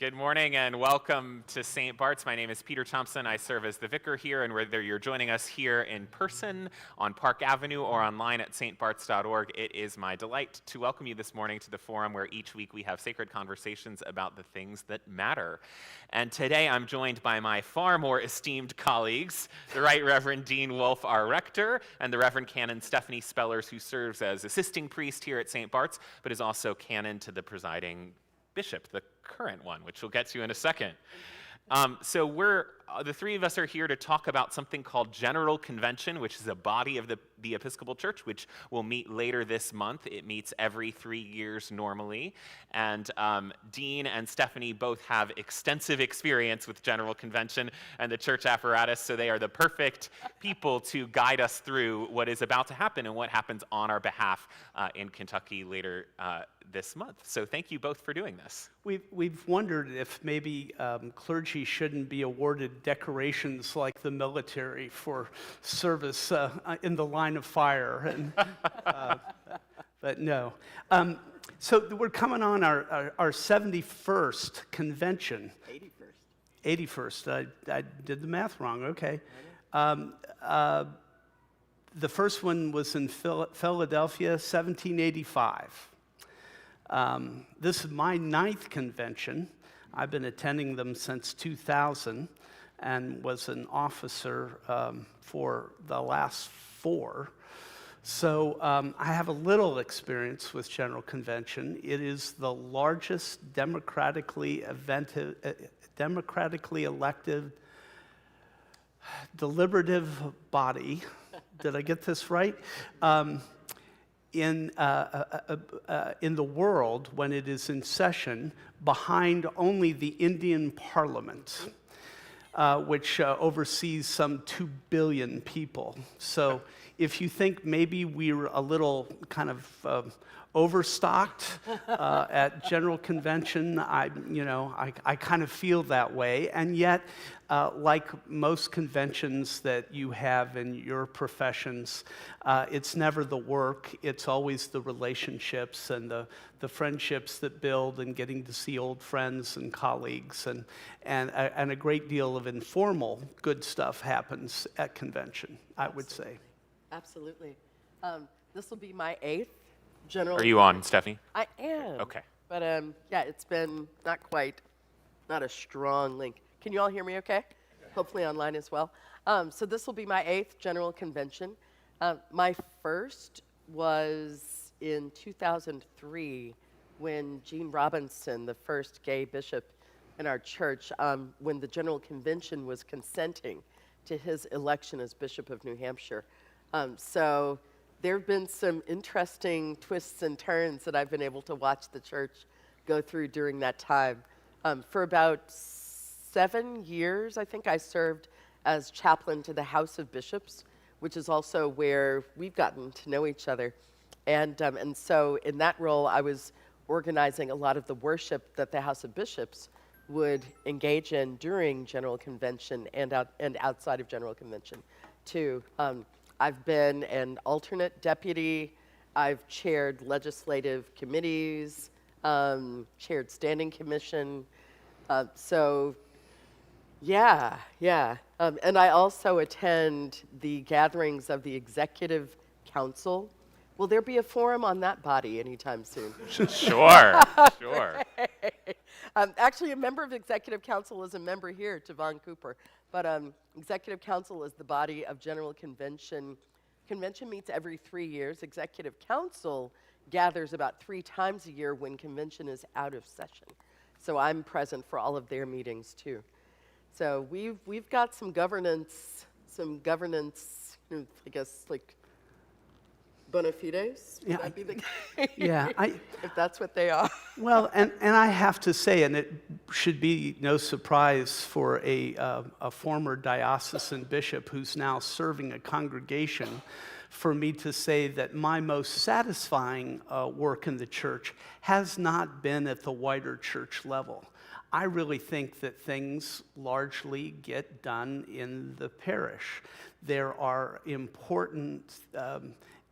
Good morning and welcome to St. Bart's. My name is Peter Thompson. I serve as the vicar here, and whether you're joining us here in person on Park Avenue or online at stbarts.org, it is my delight to welcome you this morning to the forum where each week we have sacred conversations about the things that matter. And today I'm joined by my far more esteemed colleagues, the Right Reverend Dean Wolfe, our rector, and the Reverend Canon Stephanie Spellers, who serves as assisting priest here at St. Bart's, but is also canon to the presiding bishop, the current one, which we'll get to in a second. So the three of us are here to talk about something called General Convention, which is a body of the Episcopal Church, which will meet later this month. It meets every 3 years normally. And Dean and Stephanie both have extensive experience with General Convention and the church apparatus, so they are the perfect people to guide us through what is about to happen and what happens on our behalf in Kentucky later this month. So thank you both for doing this. We've wondered if maybe clergy shouldn't be awarded decorations like the military for service in the line of fire, and, but no. So we're coming on our 71st convention. 81st. I did the math wrong, okay. The first one was in Philadelphia, 1785. This is my 9th convention. I've been attending them since 2000 and was an officer for the last 4. So I have a little experience with General Convention. It is the largest democratically elected deliberative body. Did I get this right? In the world when it is in session, behind only the Indian Parliament, which oversees some 2 billion people. So if you think maybe we're a little kind of overstocked at General Convention, I kind of feel that way. And yet, like most conventions that you have in your professions, it's never the work, it's always the relationships and the friendships that build, and getting to see old friends and colleagues, and a great deal of informal good stuff happens at convention, I would say. Absolutely. This will be my 8th General. Are you on, Stephanie? I am. Okay. But yeah, it's been not a strong link. Can you all hear me okay? Hopefully online as well. So this will be my 8th General Convention. My first was in 2003 when Gene Robinson, the first gay bishop in our church, when the General Convention was consenting to his election as Bishop of New Hampshire. So there have been some interesting twists and turns that I've been able to watch the church go through during that time. For about 7 years, I think, I served as chaplain to the House of Bishops, which is also where we've gotten to know each other. And so in that role, I was organizing a lot of the worship that the House of Bishops would engage in during General Convention and outside of General Convention, too. I've been an alternate deputy. I've chaired legislative committees, chaired standing commission. So, yeah. And I also attend the gatherings of the Executive Council. Will there be a forum on that body anytime soon? Sure. Actually, a member of the Executive Council is a member here, Tavon Cooper. But Executive Council is the body of General Convention. Convention meets every 3 years. Executive Council gathers about 3 times a year when Convention is out of session. So I'm present for all of their meetings, too. So we've got some governance, I guess, like bona fides? Yeah, Would that be the case? Yeah, if that's what they are. Well, and I have to say, and it should be no surprise for a former diocesan bishop who's now serving a congregation, for me to say that my most satisfying work in the church has not been at the wider church level. I really think that things largely get done in the parish. There are important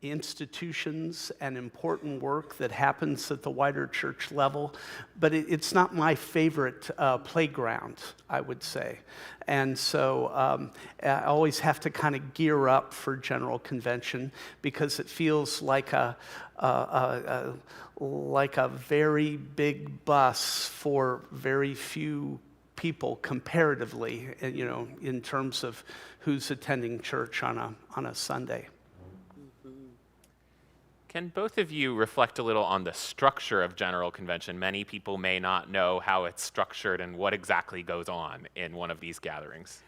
institutions and important work that happens at the wider church level, but it's not my favorite playground, I would say. And so I always have to kind of gear up for General Convention because it feels like a very big bus for very few people comparatively, in terms of who's attending church on a Sunday. Can both of you reflect a little on the structure of General Convention? Many people may not know how it's structured and what exactly goes on in one of these gatherings.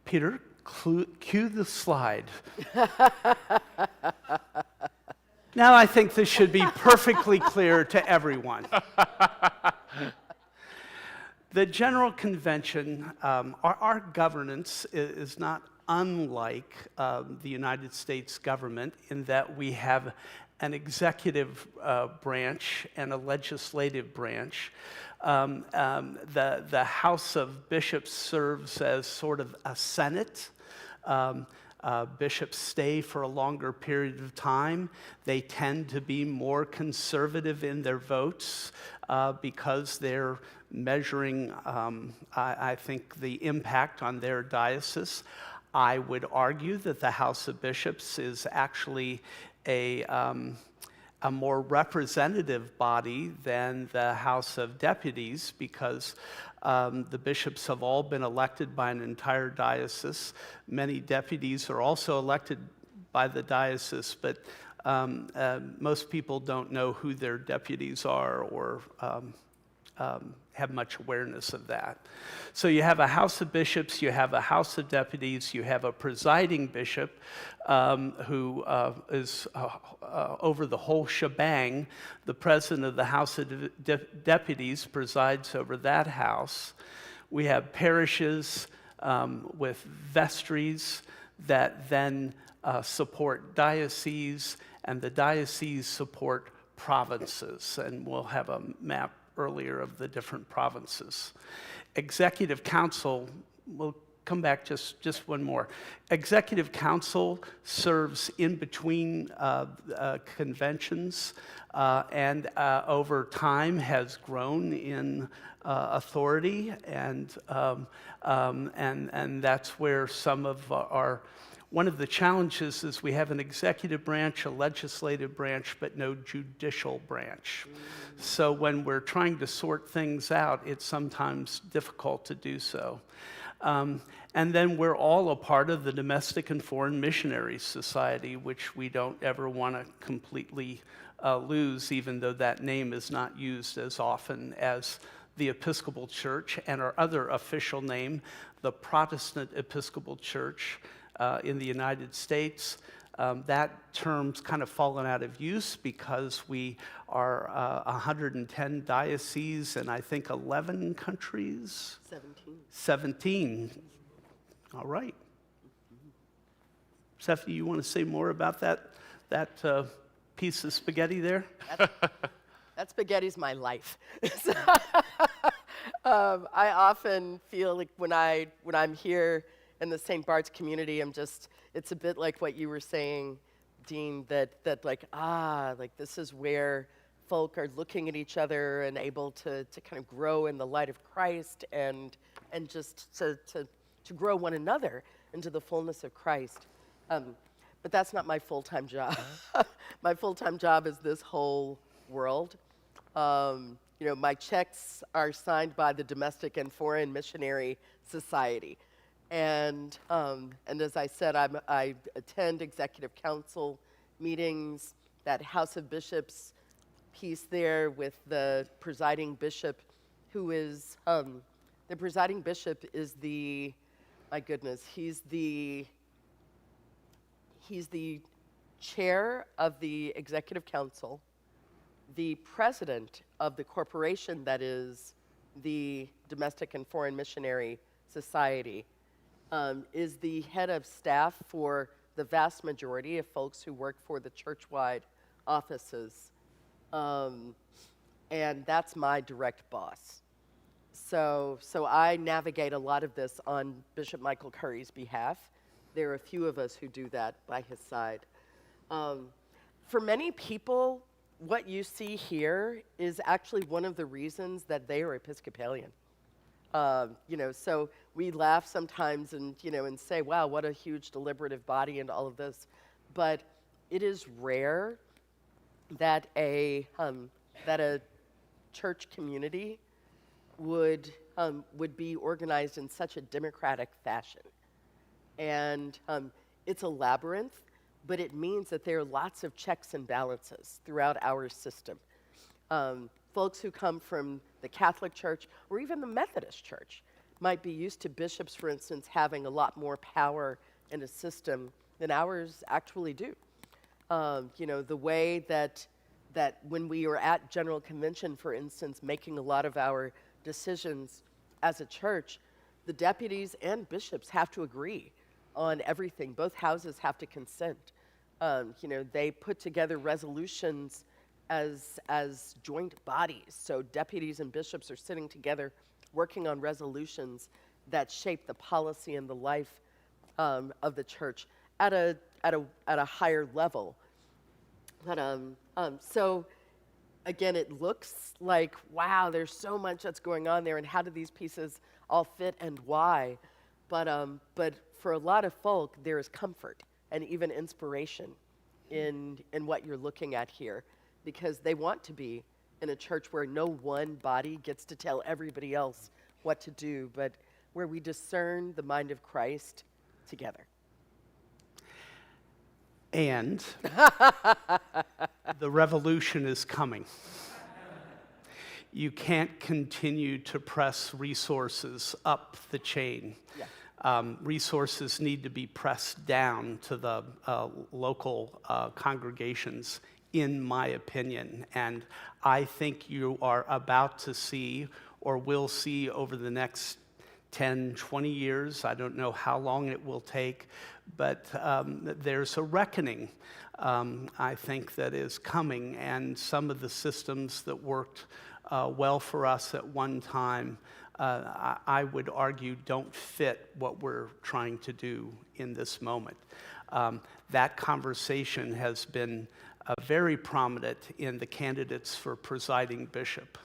Peter, cue the slide. Now I think this should be perfectly clear to everyone. The General Convention, our governance is not unlike the United States government in that we have an executive branch and a legislative branch. The House of Bishops serves as sort of a Senate. Bishops stay for a longer period of time. They tend to be more conservative in their votes because they're measuring, I think, the impact on their diocese. I would argue that the House of Bishops is actually a more representative body than the House of Deputies because the bishops have all been elected by an entire diocese. Many deputies are also elected by the diocese, but most people don't know who their deputies are or have much awareness of that. So you have a House of Bishops, you have a House of Deputies, you have a presiding bishop who is over the whole shebang. The president of the House of Deputies presides over that house. We have parishes with vestries that then support dioceses, and the dioceses support provinces, and we'll have a map earlier of the different provinces. Executive Council, we'll come back just one more. Executive Council serves in between conventions and over time has grown in authority, and that's where some of our one of the challenges is we have an executive branch, a legislative branch, but no judicial branch. So when we're trying to sort things out, it's sometimes difficult to do so. And then we're all a part of the Domestic and Foreign Missionary Society, which we don't ever want to completely lose, even though that name is not used as often as the Episcopal Church and our other official name, the Protestant Episcopal Church in the United States. That term's kind of fallen out of use because we are 110 dioceses and I think 11 countries? 17. All right. Stephanie, you want to say more about that piece of spaghetti there? That spaghetti's my life. I often feel like when I'm here in the St. Bart's community, it's a bit like what you were saying, Dean, that like this is where folk are looking at each other and able to kind of grow in the light of Christ and just to grow one another into the fullness of Christ. But that's not my full-time job. My full-time job is this whole world. My checks are signed by the Domestic and Foreign Missionary Society. And as I said, I attend executive council meetings, that House of Bishops piece there with the presiding bishop, who is, the presiding bishop is he's the chair of the executive council, the president of the corporation that is the Domestic and Foreign Missionary Society, is the head of staff for the vast majority of folks who work for the church-wide offices. And that's my direct boss. So I navigate a lot of this on Bishop Michael Curry's behalf. There are a few of us who do that by his side. For many people, what you see here is actually one of the reasons that they are Episcopalian. So we laugh sometimes and say, wow, what a huge deliberative body and all of this. But it is rare that a church community would be organized in such a democratic fashion. And it's a labyrinth, but it means that there are lots of checks and balances throughout our system. Folks who come from the Catholic Church or even the Methodist Church might be used to bishops, for instance, having a lot more power in a system than ours actually do. The way that when we are at General Convention, for instance, making a lot of our decisions as a church, the deputies and bishops have to agree on everything. Both houses have to consent. They put together resolutions as joint bodies. So deputies and bishops are sitting together working on resolutions that shape the policy and the life of the church at a higher level. But so again, it looks like, wow, there's so much that's going on there, and how do these pieces all fit and why? But for a lot of folk, there is comfort and even inspiration in what you're looking at here, because they want to be in a church where no one body gets to tell everybody else what to do, but where we discern the mind of Christ together. And the revolution is coming. You can't continue to press resources up the chain. Yeah. Resources need to be pressed down to the local congregations, in my opinion. And I think you are about to see, or will see over the next 10, 20 years, I don't know how long it will take, but there's a reckoning, I think, that is coming. And some of the systems that worked well for us at one time, I would argue, don't fit what we're trying to do in this moment. That conversation has been very prominent in the candidates for presiding bishop,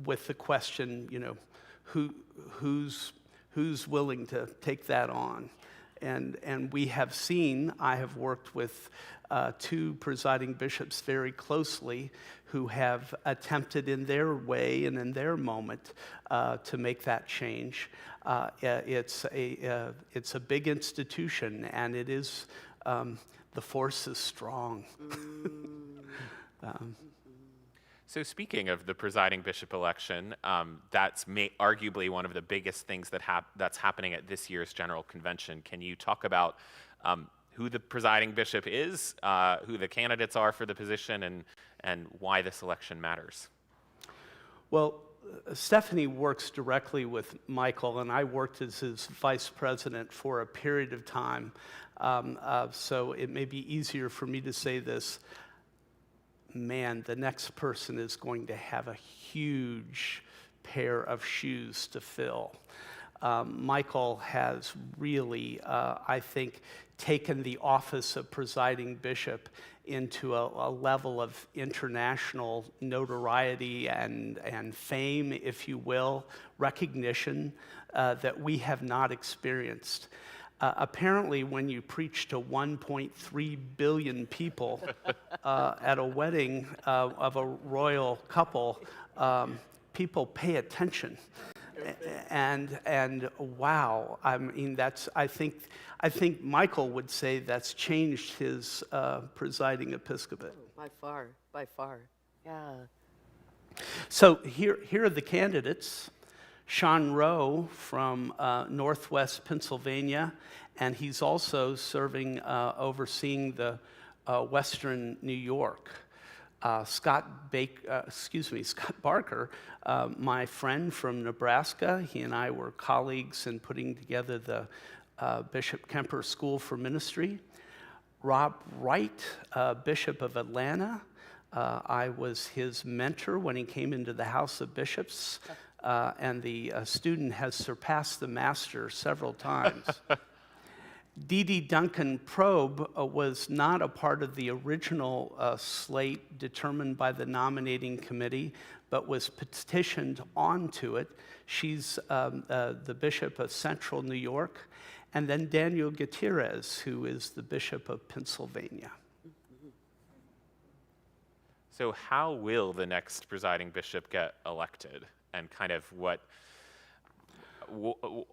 with the question, who's willing to take that on? And we have seen, I have worked with two presiding bishops very closely who have attempted in their way and in their moment to make that change. It's a big institution, and it is, the force is strong. So speaking of the presiding bishop election, that's arguably one of the biggest things that's happening at this year's General Convention. Can you talk about who the presiding bishop is, who the candidates are for the position, and why this election matters? Well, Stephanie works directly with Michael, and I worked as his vice president for a period of time, so it may be easier for me to say this. Man, the next person is going to have a huge pair of shoes to fill. Michael has really, I think, taken the office of presiding bishop into a level of international notoriety and fame, if you will, recognition that we have not experienced. Apparently, when you preach to 1.3 billion people at a wedding of a royal couple, people pay attention. And wow, I mean, I think Michael would say that's changed his presiding episcopate. By far, yeah. So here are the candidates. Sean Rowe from Northwest Pennsylvania, and he's also serving, overseeing the Western New York. Scott Barker, my friend from Nebraska. He and I were colleagues in putting together the Bishop Kemper School for Ministry. Rob Wright, Bishop of Atlanta. I was his mentor when he came into the House of Bishops. And the student has surpassed the master several times. D.D. Duncan Probe was not a part of the original slate determined by the nominating committee, but was petitioned onto it. She's the Bishop of Central New York. And then Daniel Gutierrez, who is the Bishop of Pennsylvania. So how will the next presiding bishop get elected? And kind of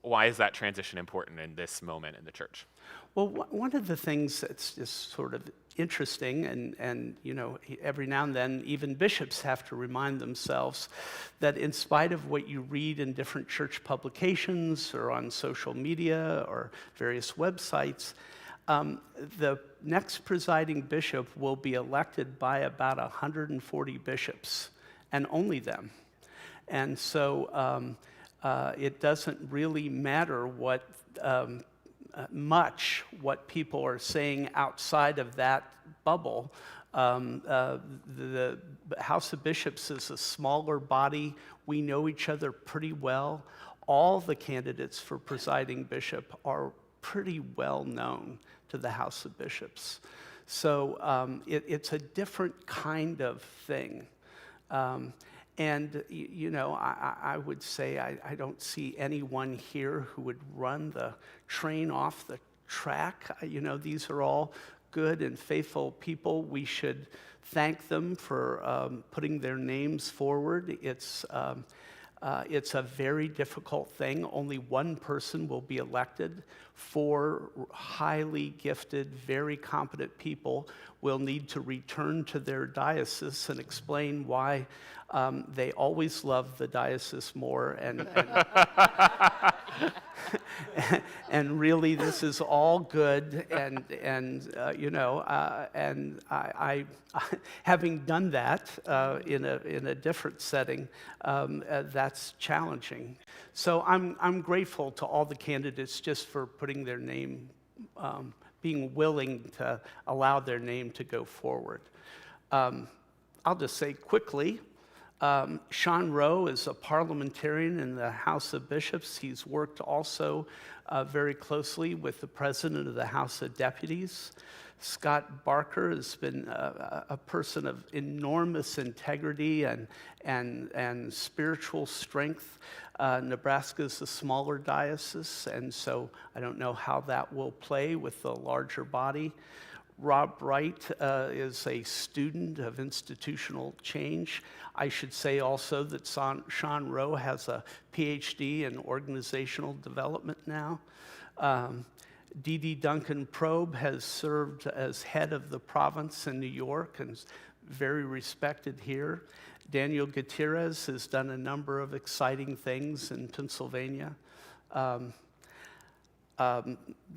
why is that transition important in this moment in the church? Well, one of the things that's just sort of interesting, and every now and then even bishops have to remind themselves that in spite of what you read in different church publications or on social media or various websites, the next presiding bishop will be elected by about 140 bishops, and only them. And so it doesn't really matter much what people are saying outside of that bubble. The House of Bishops is a smaller body. We know each other pretty well. All the candidates for presiding bishop are pretty well known to the House of Bishops. So it's a different kind of thing. And, I would say I don't see anyone here who would run the train off the track. These are all good and faithful people. We should thank them for putting their names forward. It's a very difficult thing. Only one person will be elected. 4 highly gifted, very competent people will need to return to their diocese and explain why they always love the diocese more. And really, this is all good. And I having done that in a different setting, that's challenging. So I'm grateful to all the candidates just for putting their name, being willing to allow their name to go forward. I'll just say quickly, Sean Rowe is a parliamentarian in the House of Bishops. He's worked also very closely with the president of the House of Deputies. Scott Barker has been a person of enormous integrity and spiritual strength. Nebraska is a smaller diocese, and so I don't know how that will play with the larger body. Rob Wright is a student of institutional change. I should say also that Sean Rowe has a PhD in organizational development now. D.D. Duncan Probe has served as head of the province in New York and is very respected here. Daniel Gutierrez has done a number of exciting things in Pennsylvania.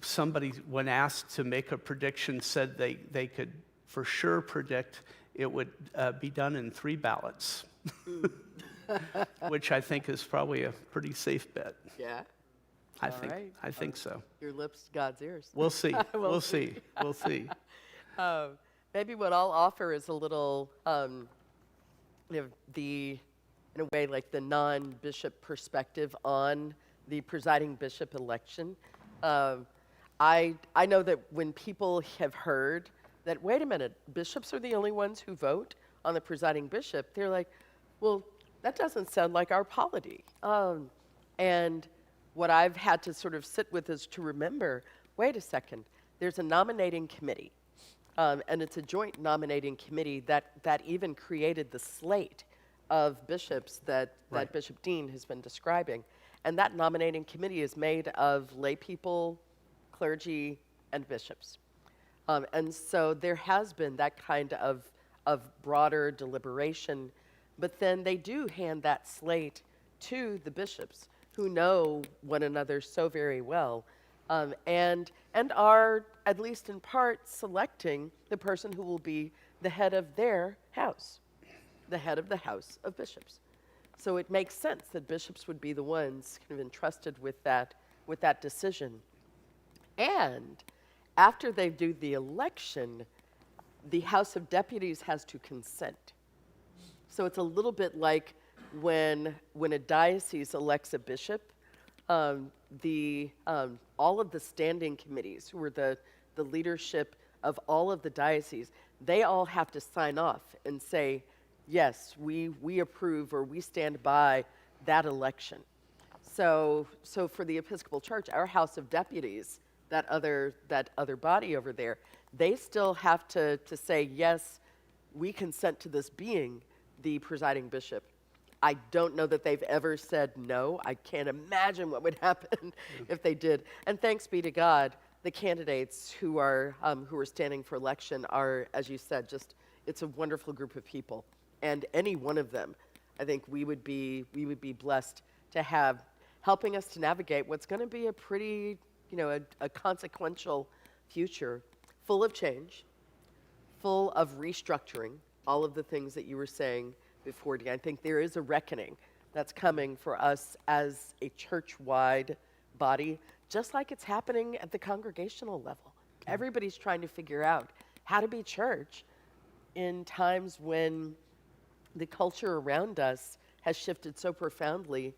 Somebody, when asked to make a prediction, said they could for sure predict it would be done in 3 ballots, which I think is probably a pretty safe bet. Yeah. I think so. Your lips, God's ears. We'll see. We'll see. We'll see. Maybe what I'll offer is a little, in a way, like the non-bishop perspective on the presiding bishop election. I know that when people have heard that, wait a minute, bishops are the only ones who vote on the presiding bishop, they're like, well, that doesn't sound like our polity. And what I've had to sort of sit with is to remember, wait a second, there's a nominating committee, and it's a joint nominating committee that even created the slate of bishops that Bishop Dean has been describing. And that nominating committee is made of lay people, clergy, and bishops. And so there has been that kind of broader deliberation, but then they do hand that slate to the bishops who know one another so very well, and are, at least in part, selecting the person who will be the head of their house, the head of the House of Bishops. So it makes sense that bishops would be the ones kind of entrusted with that decision. And after they do the election, the House of Deputies has to consent. So it's a little bit like when a diocese elects a bishop, all of the standing committees, who are the leadership of all of the dioceses, they all have to sign off and say, yes, we approve or we stand by that election. So for the Episcopal Church, our House of Deputies, that other body over there, they still have to say, yes, we consent to this being the presiding bishop. I don't know that they've ever said no. I can't imagine what would happen if they did. And thanks be to God, the candidates who are standing for election are, as you said, it's a wonderful group of people. And any one of them, I think we would be blessed to have, helping us to navigate what's going to be a pretty, a consequential future, full of change, full of restructuring, all of the things that you were saying before. I think there is a reckoning that's coming for us as a church-wide body, just like it's happening at the congregational level. Everybody's trying to figure out how to be church in times when the culture around us has shifted so profoundly.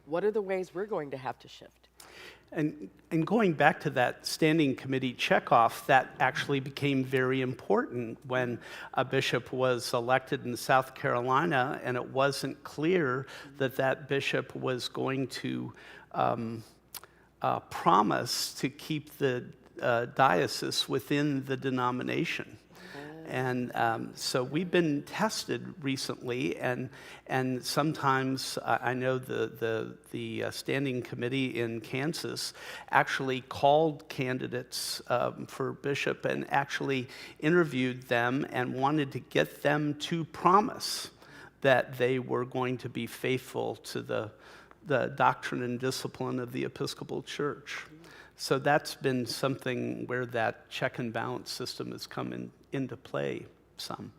What are the ways we're going to have to shift? And going back to that standing committee checkoff, that actually became very important when a bishop was elected in South Carolina, and it wasn't clear that that bishop was going to promise to keep the diocese within the denomination. And so we've been tested recently, and sometimes I know the standing committee in Kansas actually called candidates for bishop and actually interviewed them and wanted to get them to promise that they were going to be faithful to the doctrine and discipline of the Episcopal Church. So that's been something where that check and balance system has come into play some.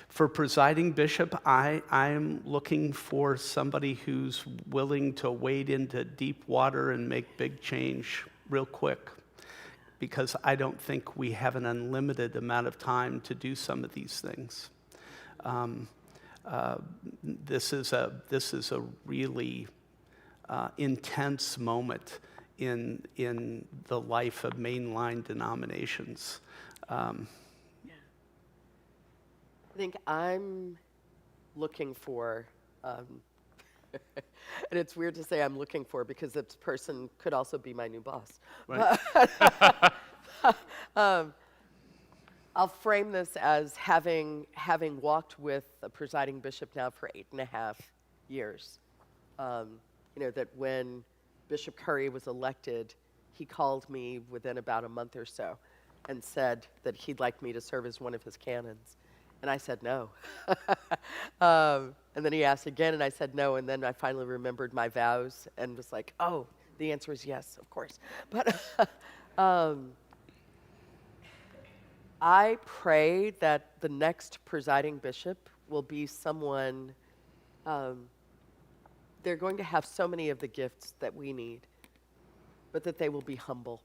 For presiding bishop, I'm looking for somebody who's willing to wade into deep water and make big change real quick, because I don't think we have an unlimited amount of time to do some of these things. This is a really intense moment in the life of mainline denominations. I think I'm looking for, and it's weird to say I'm looking for because this person could also be my new boss. Right. I'll frame this as having walked with a presiding bishop now for 8.5 years. That when Bishop Curry was elected, he called me within about a month or so and said that he'd like me to serve as one of his canons. And I said no. And then he asked again, and I said no. And then I finally remembered my vows and was like, oh, the answer is yes, of course. But I pray that the next presiding bishop will be someone, they're going to have so many of the gifts that we need, but that they will be humble.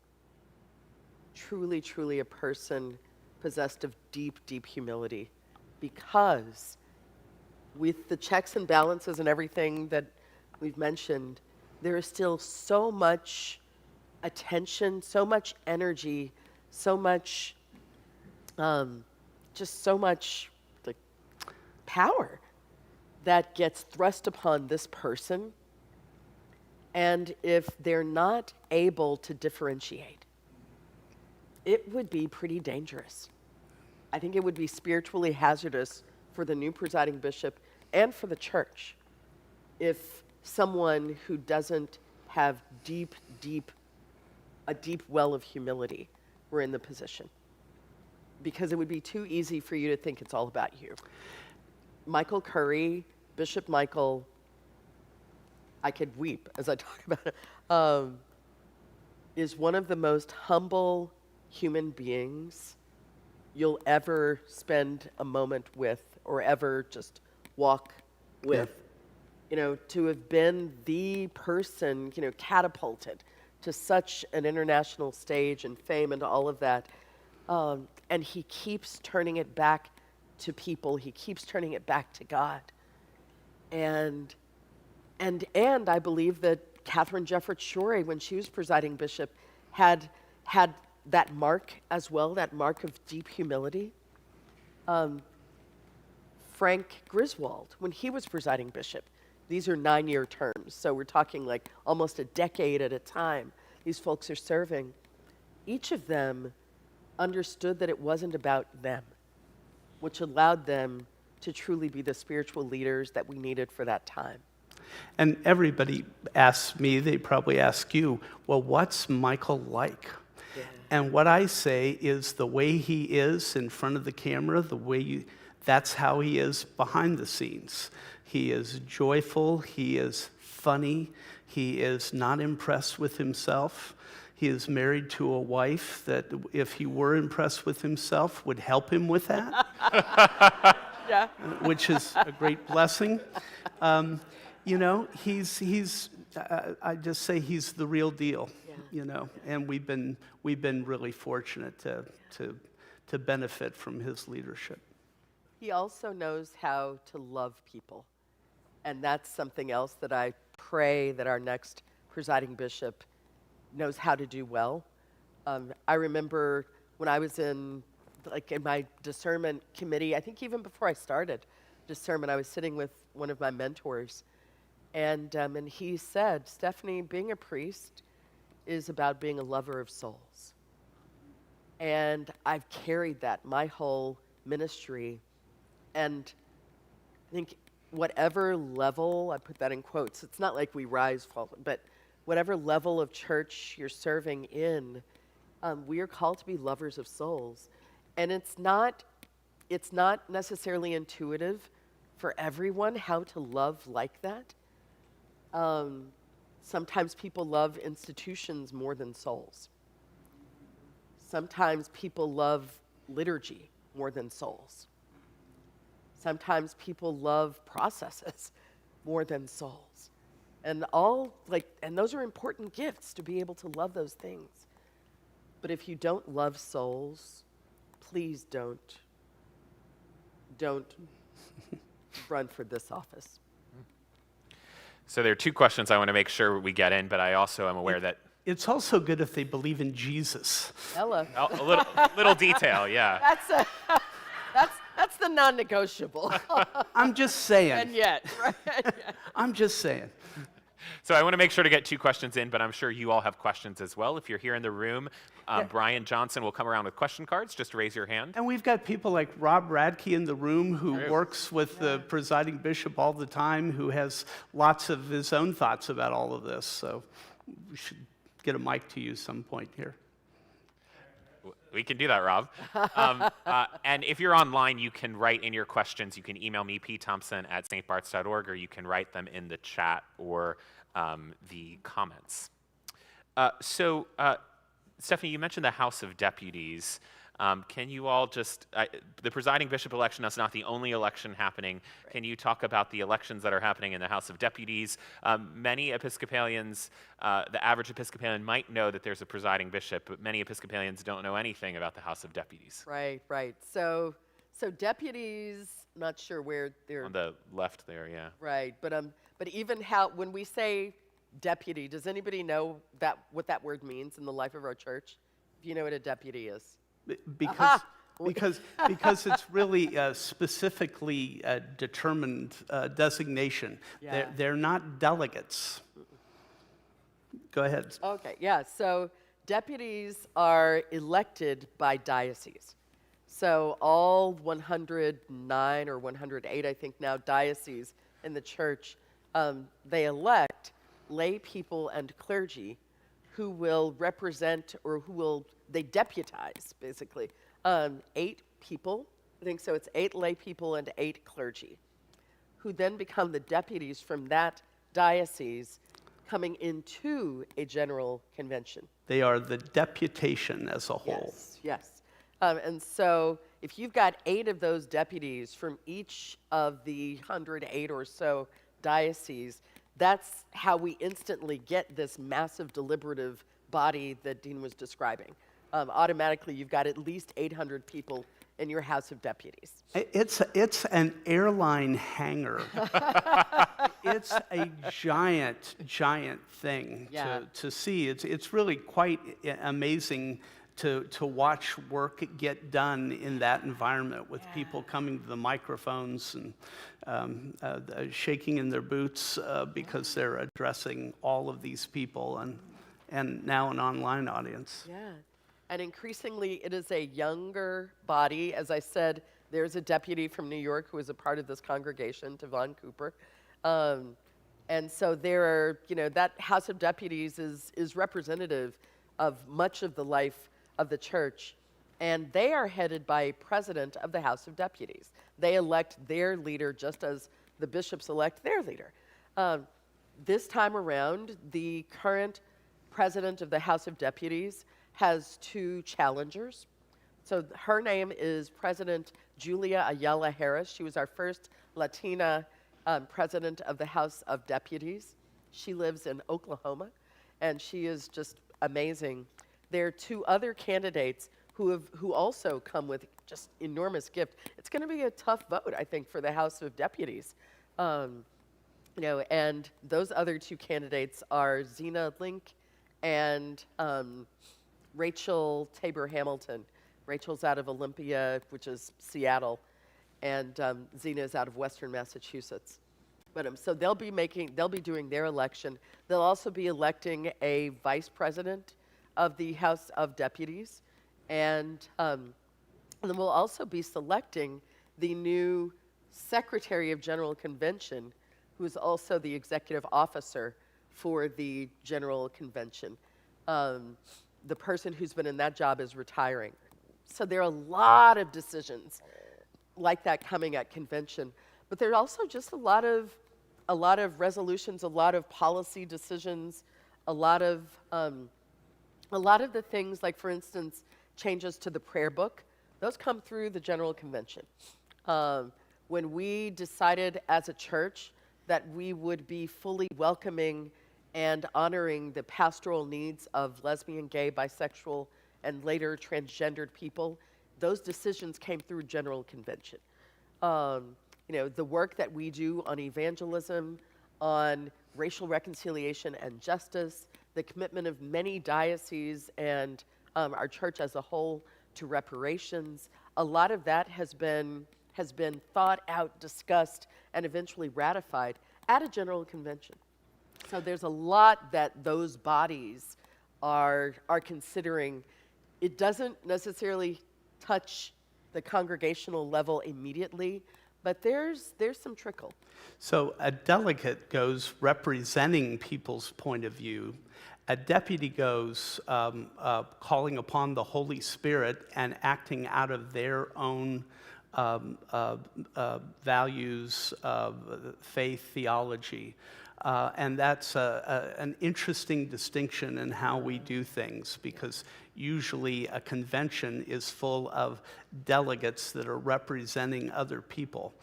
Truly, truly a person possessed of deep, deep humility. Because with the checks and balances and everything that we've mentioned, there is still so much attention, so much energy, so much, just so much like power that gets thrust upon this person. And if they're not able to differentiate, it would be pretty dangerous. I think it would be spiritually hazardous for the new presiding bishop and for the church if someone who doesn't have a deep well of humility were in the position. Because it would be too easy for you to think it's all about you. Michael Curry, Bishop Michael, I could weep as I talk about it, is one of the most humble human beings you'll ever spend a moment with or ever just walk with. Yeah. To have been the person, catapulted to such an international stage and fame and all of that. And he keeps turning it back to people. He keeps turning it back to God. And And I believe that Catherine Jefferts Schori, when she was presiding bishop, had that mark as well, that mark of deep humility. Frank Griswold, when he was presiding bishop, these are 9-year terms, so we're talking like almost a decade at a time. These folks are serving. Each of them understood that it wasn't about them, which allowed them to truly be the spiritual leaders that we needed for that time. And everybody asks me, they probably ask you, well, what's Michael like? Yeah. And what I say is the way he is in front of the camera, that's how he is behind the scenes. He is joyful, he is funny, he is not impressed with himself. He is married to a wife that, if he were impressed with himself, would help him with that. Yeah. Which is a great blessing. You know, I just say he's the real deal, Yeah. you know, and we've been really fortunate to benefit from his leadership. He also knows how to love people. And that's something else that I pray that our next presiding bishop knows how to do well. I remember when I was in my discernment committee, I think even before I started discernment, I was sitting with one of my mentors, and he said, Stephanie, being a priest is about being a lover of souls. And I've carried that my whole ministry, and I think whatever level, I put that in quotes, it's not like we rise, fall, but whatever level of church you're serving in, we are called to be lovers of souls. And it's not necessarily intuitive for everyone how to love like that. Sometimes people love institutions more than souls. Sometimes people love liturgy more than souls. Sometimes people love processes more than souls. And those are important gifts to be able to love those things. But if you don't love souls, please don't run for this office. So there are 2 questions I want to make sure we get in, but I also am aware that It's also good if they believe in Jesus. Ella. a little detail, yeah. That's the non-negotiable. I'm just saying. And yet, right? I'm just saying. So I want to make sure to get 2 questions in, but I'm sure you all have questions as well. If you're here in the room, Brian Johnson will come around with question cards. Just raise your hand. And we've got people like Rob Radke in the room who works with the presiding bishop all the time, who has lots of his own thoughts about all of this. So we should get a mic to you some point here. We can do that, Rob. And if you're online, you can write in your questions. You can email me, pthompson@stbarts.org, or you can write them in the chat or the comments. So, Stephanie, you mentioned the House of Deputies. Can you all just, the presiding bishop election is not the only election happening. Right. Can you talk about the elections that are happening in the House of Deputies? Many Episcopalians, the average Episcopalian might know that there's a presiding bishop, but many Episcopalians don't know anything about the House of Deputies. Right. So deputies, not sure where they're. On the left there, yeah. Right, but even when we say deputy, does anybody know what that word means in the life of our church? If you know what a deputy is. Because it's really a specifically determined designation. Yeah. They're not delegates. Go ahead. Okay, yeah. So deputies are elected by diocese. So all 109 or 108, I think now, dioceses in the church, they elect lay people and clergy who will represent, or they deputize, basically, 8 people. I think so. It's 8 lay people and 8 clergy, who then become the deputies from that diocese coming into a general convention. They are the deputation as a whole. Yes. And so if you've got 8 of those deputies from each of the 108 or so dioceses, that's how we instantly get this massive deliberative body that Dean was describing. Automatically, you've got at least 800 people in your House of Deputies. It's an airline hangar. it's a giant, giant thing Yeah. to see. It's really quite amazing to watch work get done in that environment with people coming to the microphones and shaking in their boots because they're addressing all of these people and now an online audience. Yeah. And increasingly, it is a younger body. As I said, there's a deputy from New York who is a part of this congregation, Devon Cooper. And so there are, that House of Deputies is representative of much of the life of the church. And they are headed by a president of the House of Deputies. They elect their leader just as the bishops elect their leader. This time around, the current president of the House of Deputies has two challengers. So her name is President Julia Ayala Harris. She was our first Latina president of the House of Deputies. She lives in Oklahoma, and she is just amazing. There are two other candidates who also come with just enormous gift. It's going to be a tough vote, I think, for the House of Deputies. And those other two candidates are Zena Link and Rachel Tabor Hamilton. Rachel's out of Olympia, which is Seattle, and Zena is out of Western Massachusetts. But so they'll be doing their election. They'll also be electing a vice president of the House of Deputies, and then we'll also be selecting the new Secretary of General Convention, who is also the executive officer for the General Convention. The person who's been in that job is retiring. So there are a lot of decisions like that coming at convention, but there are also just a lot of resolutions, a lot of policy decisions, a lot of the things, like for instance, changes to the prayer book. Those come through the General Convention. When we decided as a church that we would be fully welcoming and honoring the pastoral needs of lesbian, gay, bisexual, and later transgendered people, those decisions came through General Convention. The work that we do on evangelism, on racial reconciliation and justice, the commitment of many dioceses and our church as a whole to reparations, a lot of that has been thought out, discussed, and eventually ratified at a General Convention. So there's a lot that those bodies are considering. It doesn't necessarily touch the congregational level immediately, but there's some trickle. So a delegate goes representing people's point of view. A deputy goes calling upon the Holy Spirit and acting out of their own values, faith, theology. And that's an interesting distinction in how we do things, because usually a convention is full of delegates that are representing other people.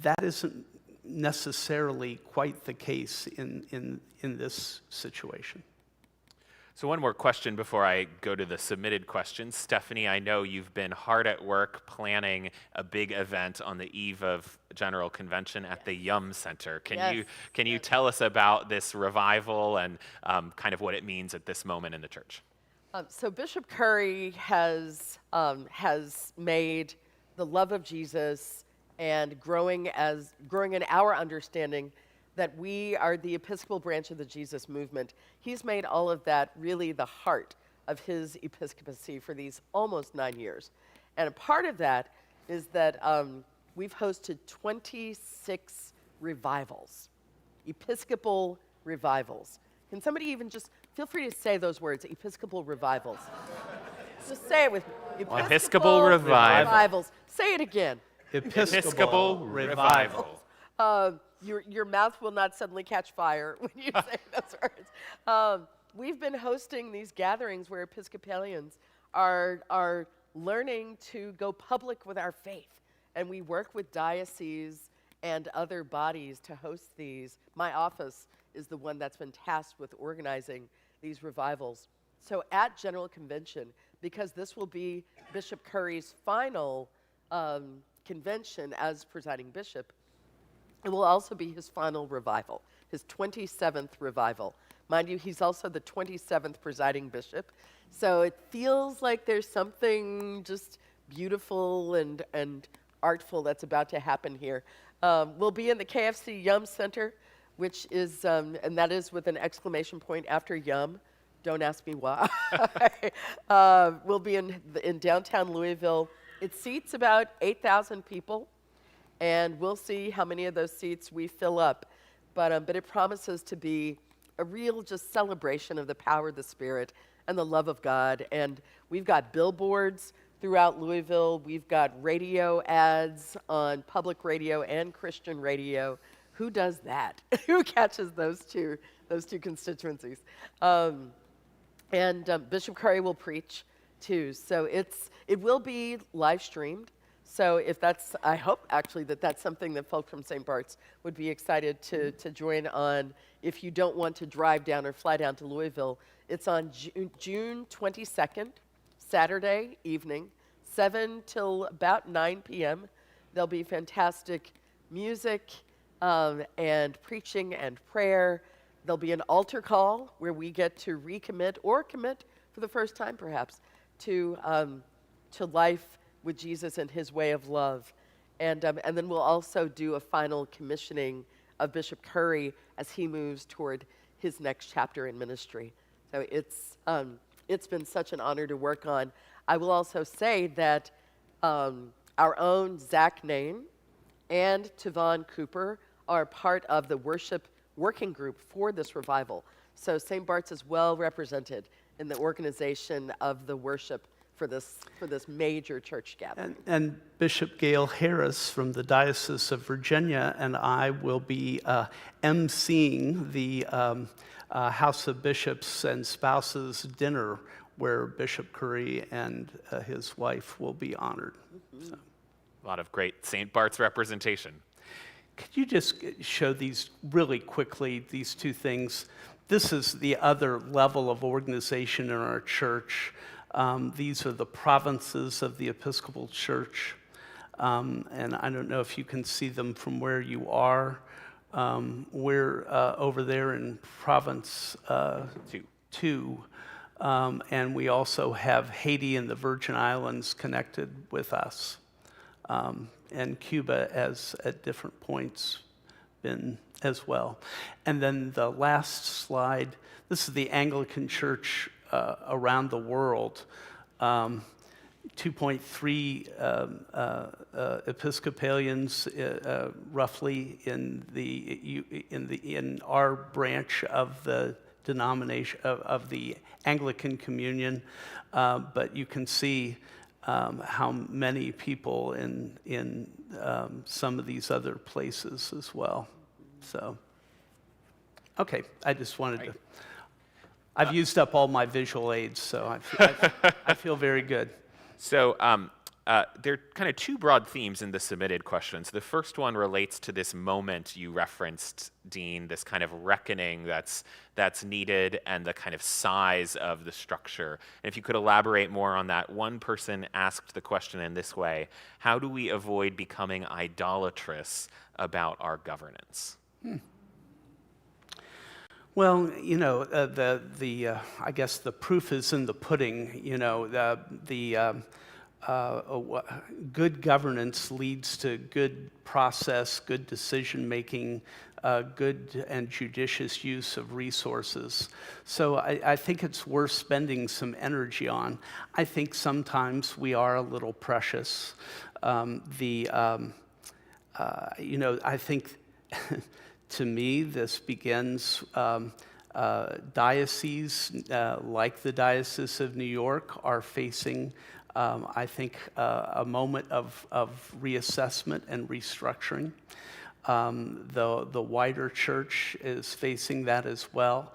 That isn't necessarily quite the case in this situation. So one more question before I go to the submitted questions. Stephanie, I know you've been hard at work planning a big event on the eve of General Convention at the Yum Center. Can you tell us about this revival and kind of what it means at this moment in the church? So Bishop Curry has made the love of Jesus and growing in our understanding that we are the Episcopal branch of the Jesus movement. He's made all of that really the heart of his episcopacy for these almost 9 years. And a part of that is that we've hosted 26 revivals, Episcopal revivals. Can somebody even just feel free to say those words, Episcopal revivals? Just say it with me. Episcopal revivals. Say it again. Episcopal revival. Your mouth will not suddenly catch fire when you say those words. We've been hosting these gatherings where Episcopalians are learning to go public with our faith. And we work with dioceses and other bodies to host these. My office is the one that's been tasked with organizing these revivals. So at General Convention, because this will be Bishop Curry's final convention as presiding bishop, It will also be his final revival, his 27th revival. Mind you, he's also the 27th presiding bishop. So it feels like there's something just beautiful and artful that's about to happen here. We'll be in the KFC Yum Center, which is, and that is with an exclamation point after Yum. Don't ask me why. We'll be in downtown Louisville. It seats about 8,000 people, and we'll see how many of those seats we fill up. But it promises to be a real just celebration of the power of the Spirit and the love of God. And we've got billboards throughout Louisville. We've got radio ads on public radio and Christian radio. Who does that? Who catches those two constituencies? Bishop Curry will preach too. So it will be live streamed. So if that's, I hope actually that's something that folk from St. Bart's would be excited to join on. If you don't want to drive down or fly down to Louisville, it's on June 22nd, Saturday evening, 7 till about 9 p.m. There'll be fantastic music and preaching and prayer. There'll be an altar call where we get to recommit or commit for the first time perhaps to life with Jesus and his way of love. And then we'll also do a final commissioning of Bishop Curry as he moves toward his next chapter in ministry. So it's been such an honor to work on. I will also say that our own Zach Nain and Tavon Cooper are part of the worship working group for this revival. So St. Bart's is well represented in the organization of the worship for this major church gathering. And Bishop Gail Harris from the Diocese of Virginia and I will be emceeing the House of Bishops and Spouses dinner where Bishop Curry and his wife will be honored. Mm-hmm. So. A lot of great St. Bart's representation. Could you just show these really quickly, these two things? This is the other level of organization in our church. These are the provinces of the Episcopal Church. And I don't know if you can see them from where you are. We're over there in Province 2. And we also have Haiti and the Virgin Islands connected with us. And Cuba has at different points been as well. And then the last slide, this is the Anglican Church around the world. 2.3 Episcopalians roughly in our branch of the denomination of the Anglican Communion, but you can see how many people in some of these other places as well. So, okay, I just wanted to. I've used up all my visual aids, so I feel very good. So there are kind of two broad themes in the submitted questions. The first one relates to this moment you referenced, Dean, this kind of reckoning that's needed and the kind of size of the structure. And if you could elaborate more on that. One person asked the question in this way: how do we avoid becoming idolatrous about our governance? Well, you know, I guess the proof is in the pudding. You know, good governance leads to good process, good decision making, good and judicious use of resources. So I think it's worth spending some energy on. I think sometimes we are a little precious. You know, I think. To me, this begins dioceses like the Diocese of New York are facing, I think, a moment of reassessment and restructuring. The wider church is facing that as well.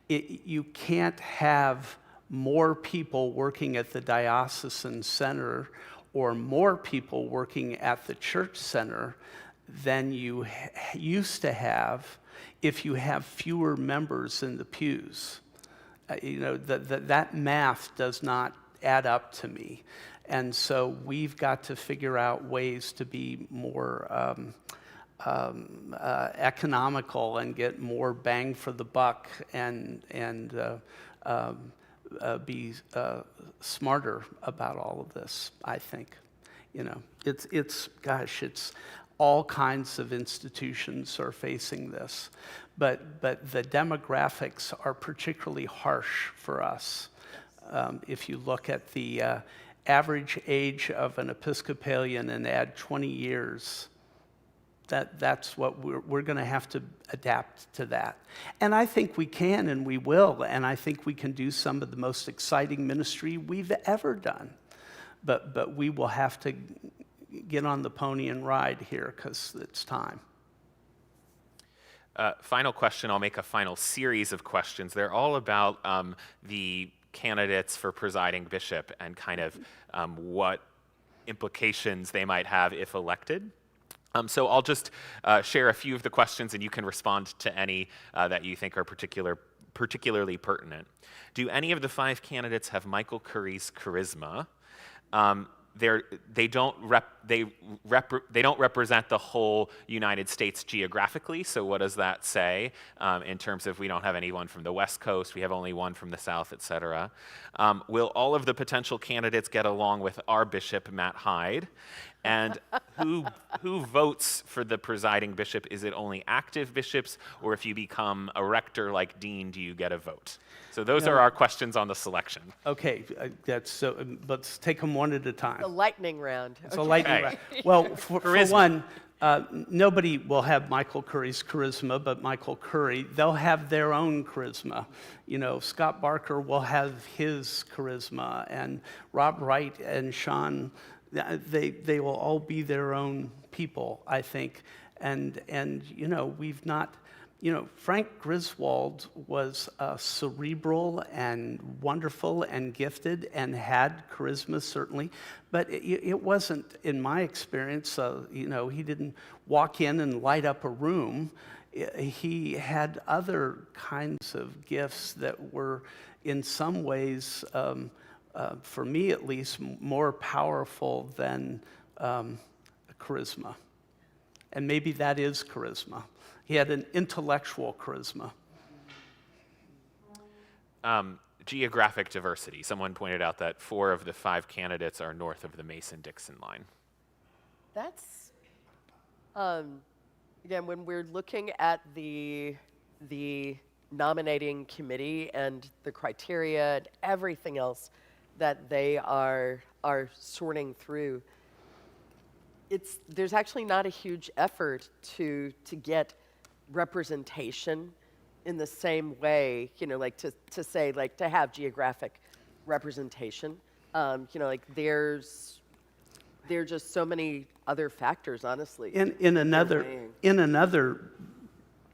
You can't have more people working at the diocesan center or more people working at the church center than you used to have if you have fewer members in the pews. You know, that math does not add up to me. And so we've got to figure out ways to be more economical and get more bang for the buck and be smarter about all of this, I think. You know, it's all kinds of institutions are facing this, but the demographics are particularly harsh for us. If you look at the average age of an Episcopalian and add 20 years, that's what we're going to have to adapt to that. And I think we can and we will, and I think we can do some of the most exciting ministry we've ever done. But we will have to get on the pony and ride here because it's time. Final question. I'll make a final series of questions. They're all about the candidates for presiding bishop and kind of what implications they might have if elected. So I'll just share a few of the questions, and you can respond to any that you think are particularly pertinent. Do any of the 5 candidates have Michael Curry's charisma? They don't represent the whole United States geographically. So what does that say in terms of we don't have anyone from the West Coast, we have only one from the South, et cetera? Will all of the potential candidates get along with our bishop, Matt Hyde? And who votes for the presiding bishop? Is it only active bishops, or if you become a rector like dean, do you get a vote? So those are our questions on the selection. Okay, let's take them one at a time. The lightning round. It's a lightning round. Well, for one, nobody will have Michael Curry's charisma, but Michael Curry, they'll have their own charisma. You know, Scott Barker will have his charisma, and Rob Wright and Sean, they will all be their own people, I think. And you know, we've not, you know, Frank Griswold was cerebral and wonderful and gifted and had charisma, certainly, but it wasn't, in my experience, you know, he didn't walk in and light up a room. He had other kinds of gifts that were, in some ways, for me at least, more powerful than charisma. And maybe that is charisma. He had an intellectual charisma. Geographic diversity. Someone pointed out that 4 of the 5 candidates are north of the Mason-Dixon line. That's, again, when we're looking at the nominating committee and the criteria and everything else that they are sorting through, there's actually not a huge effort to get representation in the same way, you know, like to say, like, to have geographic representation. You know, like there are just so many other factors, honestly. In another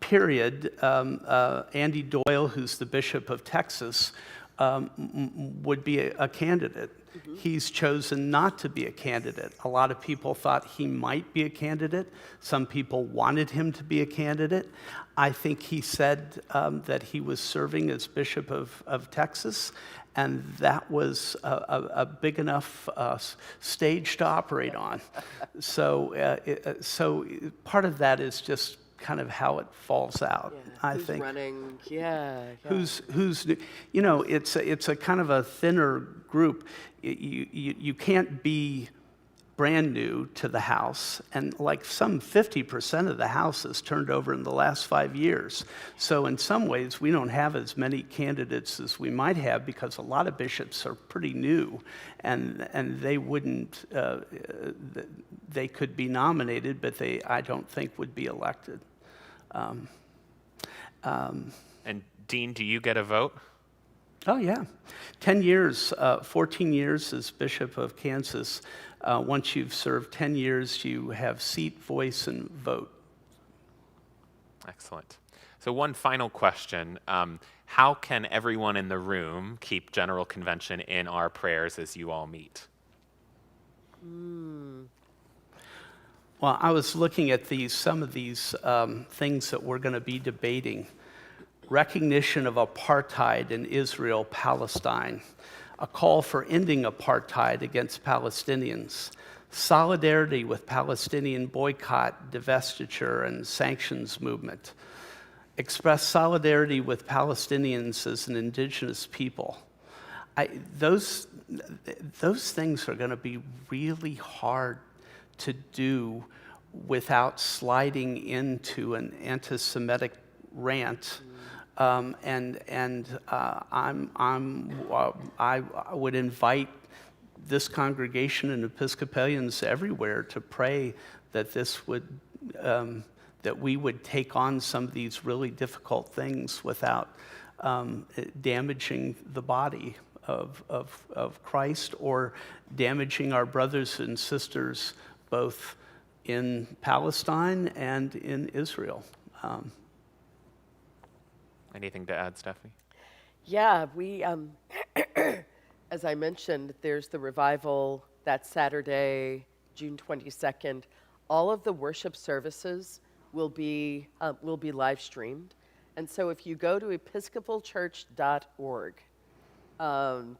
period, Andy Doyle, who's the Bishop of Texas, would be a candidate. Mm-hmm. He's chosen not to be a candidate. A lot of people thought he might be a candidate. Some people wanted him to be a candidate. I think he said that he was serving as Bishop of Texas, and that was a big enough stage to operate on. So part of that is just kind of how it falls out. Yeah. I Who's think. running? Yeah. Who's you know, it's a kind of a thinner group. You can't be brand new to the House, and like some 50% of the House is turned over in the last 5 years. So in some ways, we don't have as many candidates as we might have because a lot of bishops are pretty new, and they wouldn't, they could be nominated, but I don't think would be elected. And Dean, do you get a vote? Oh, yeah. 10 years, 14 years as Bishop of Kansas. Once you've served 10 years, you have seat, voice, and vote. Excellent. So one final question. How can everyone in the room keep General Convention in our prayers as you all meet? Well, I was looking at some of these things that we're going to be debating. Recognition of apartheid in Israel, Palestine. A call for ending apartheid against Palestinians. solidarity with Palestinian boycott, divestiture, and sanctions movement. Express solidarity with Palestinians as an indigenous people. Those things are going to be really hard to do without sliding into an anti-Semitic rant. I would invite this congregation and Episcopalians everywhere to pray that that we would take on some of these really difficult things without damaging the body of Christ or damaging our brothers and sisters both in Palestine and in Israel. Anything to add, Stephanie? Yeah, we, as I mentioned, there's the revival that Saturday, June 22nd. All of the worship services will be live streamed. And so if you go to episcopalchurch.org,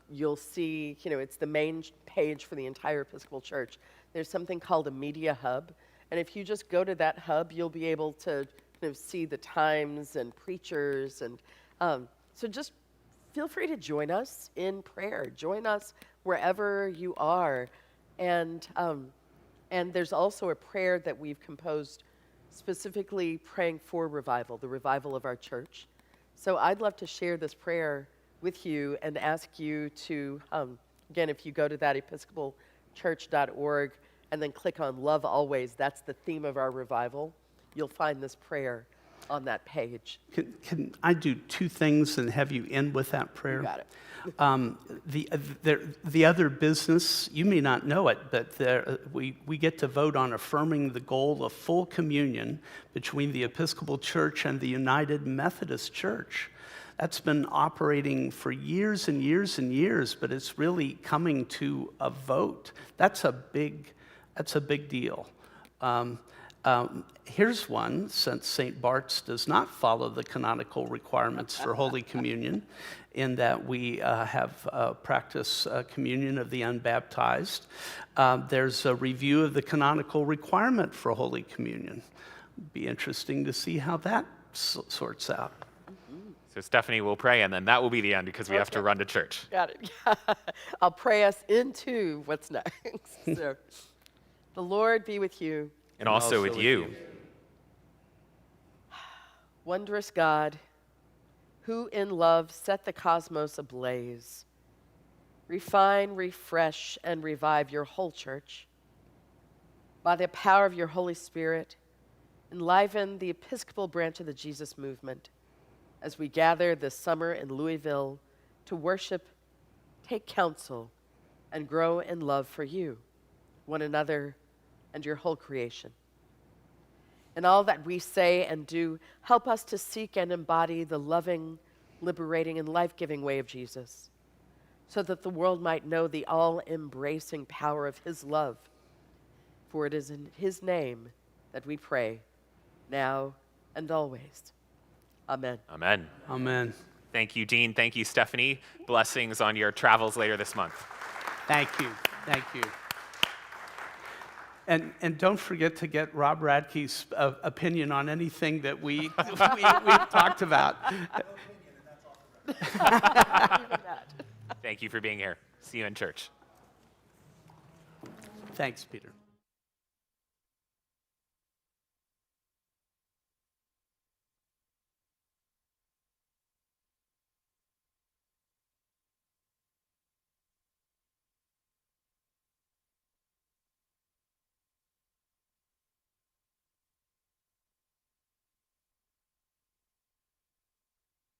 you'll see, it's the main page for the entire Episcopal Church. There's something called a media hub. And if you just go to that hub, you'll be able to see the times and preachers. And so just feel free to join us in prayer. Join us wherever you are. And there's also a prayer that we've composed specifically praying for revival, the revival of our church. So I'd love to share this prayer with you and ask you to, again, if you go to that episcopalchurch.org and then click on Love Always, that's the theme of our revival, you'll find this prayer on that page. Can I do two things and have you end with that prayer? You got it. The other business, you may not know it, but we get to vote on affirming the goal of full communion between the Episcopal Church and the United Methodist Church. That's been operating for years and years and years, but it's really coming to a vote. That's a big deal. Here's one, since St. Bart's does not follow the canonical requirements for Holy Communion, in that we have practice communion of the unbaptized. There's a review of the canonical requirement for Holy Communion. Be interesting to see how that sorts out. So Stephanie will pray, and then that will be the end because we have to run to church. Got it. I'll pray us into what's next. So, the Lord be with you. And also with you. Wondrous God, who in love set the cosmos ablaze, refine, refresh, and revive your whole church. By the power of your Holy Spirit, enliven the Episcopal branch of the Jesus movement as we gather this summer in Louisville to worship, take counsel, and grow in love for you, one another, and your whole creation. In all that we say and do, help us to seek and embody the loving, liberating, and life-giving way of Jesus, so that the world might know the all-embracing power of his love. For it is in his name that we pray, now and always. Amen. Amen. Amen. Thank you, Dean. Thank you, Stephanie. Blessings on your travels later this month. Thank you. Thank you. And don't forget to get Rob Radke's opinion on anything that we've talked about. Thank you for being here. See you in church. Thanks, Peter.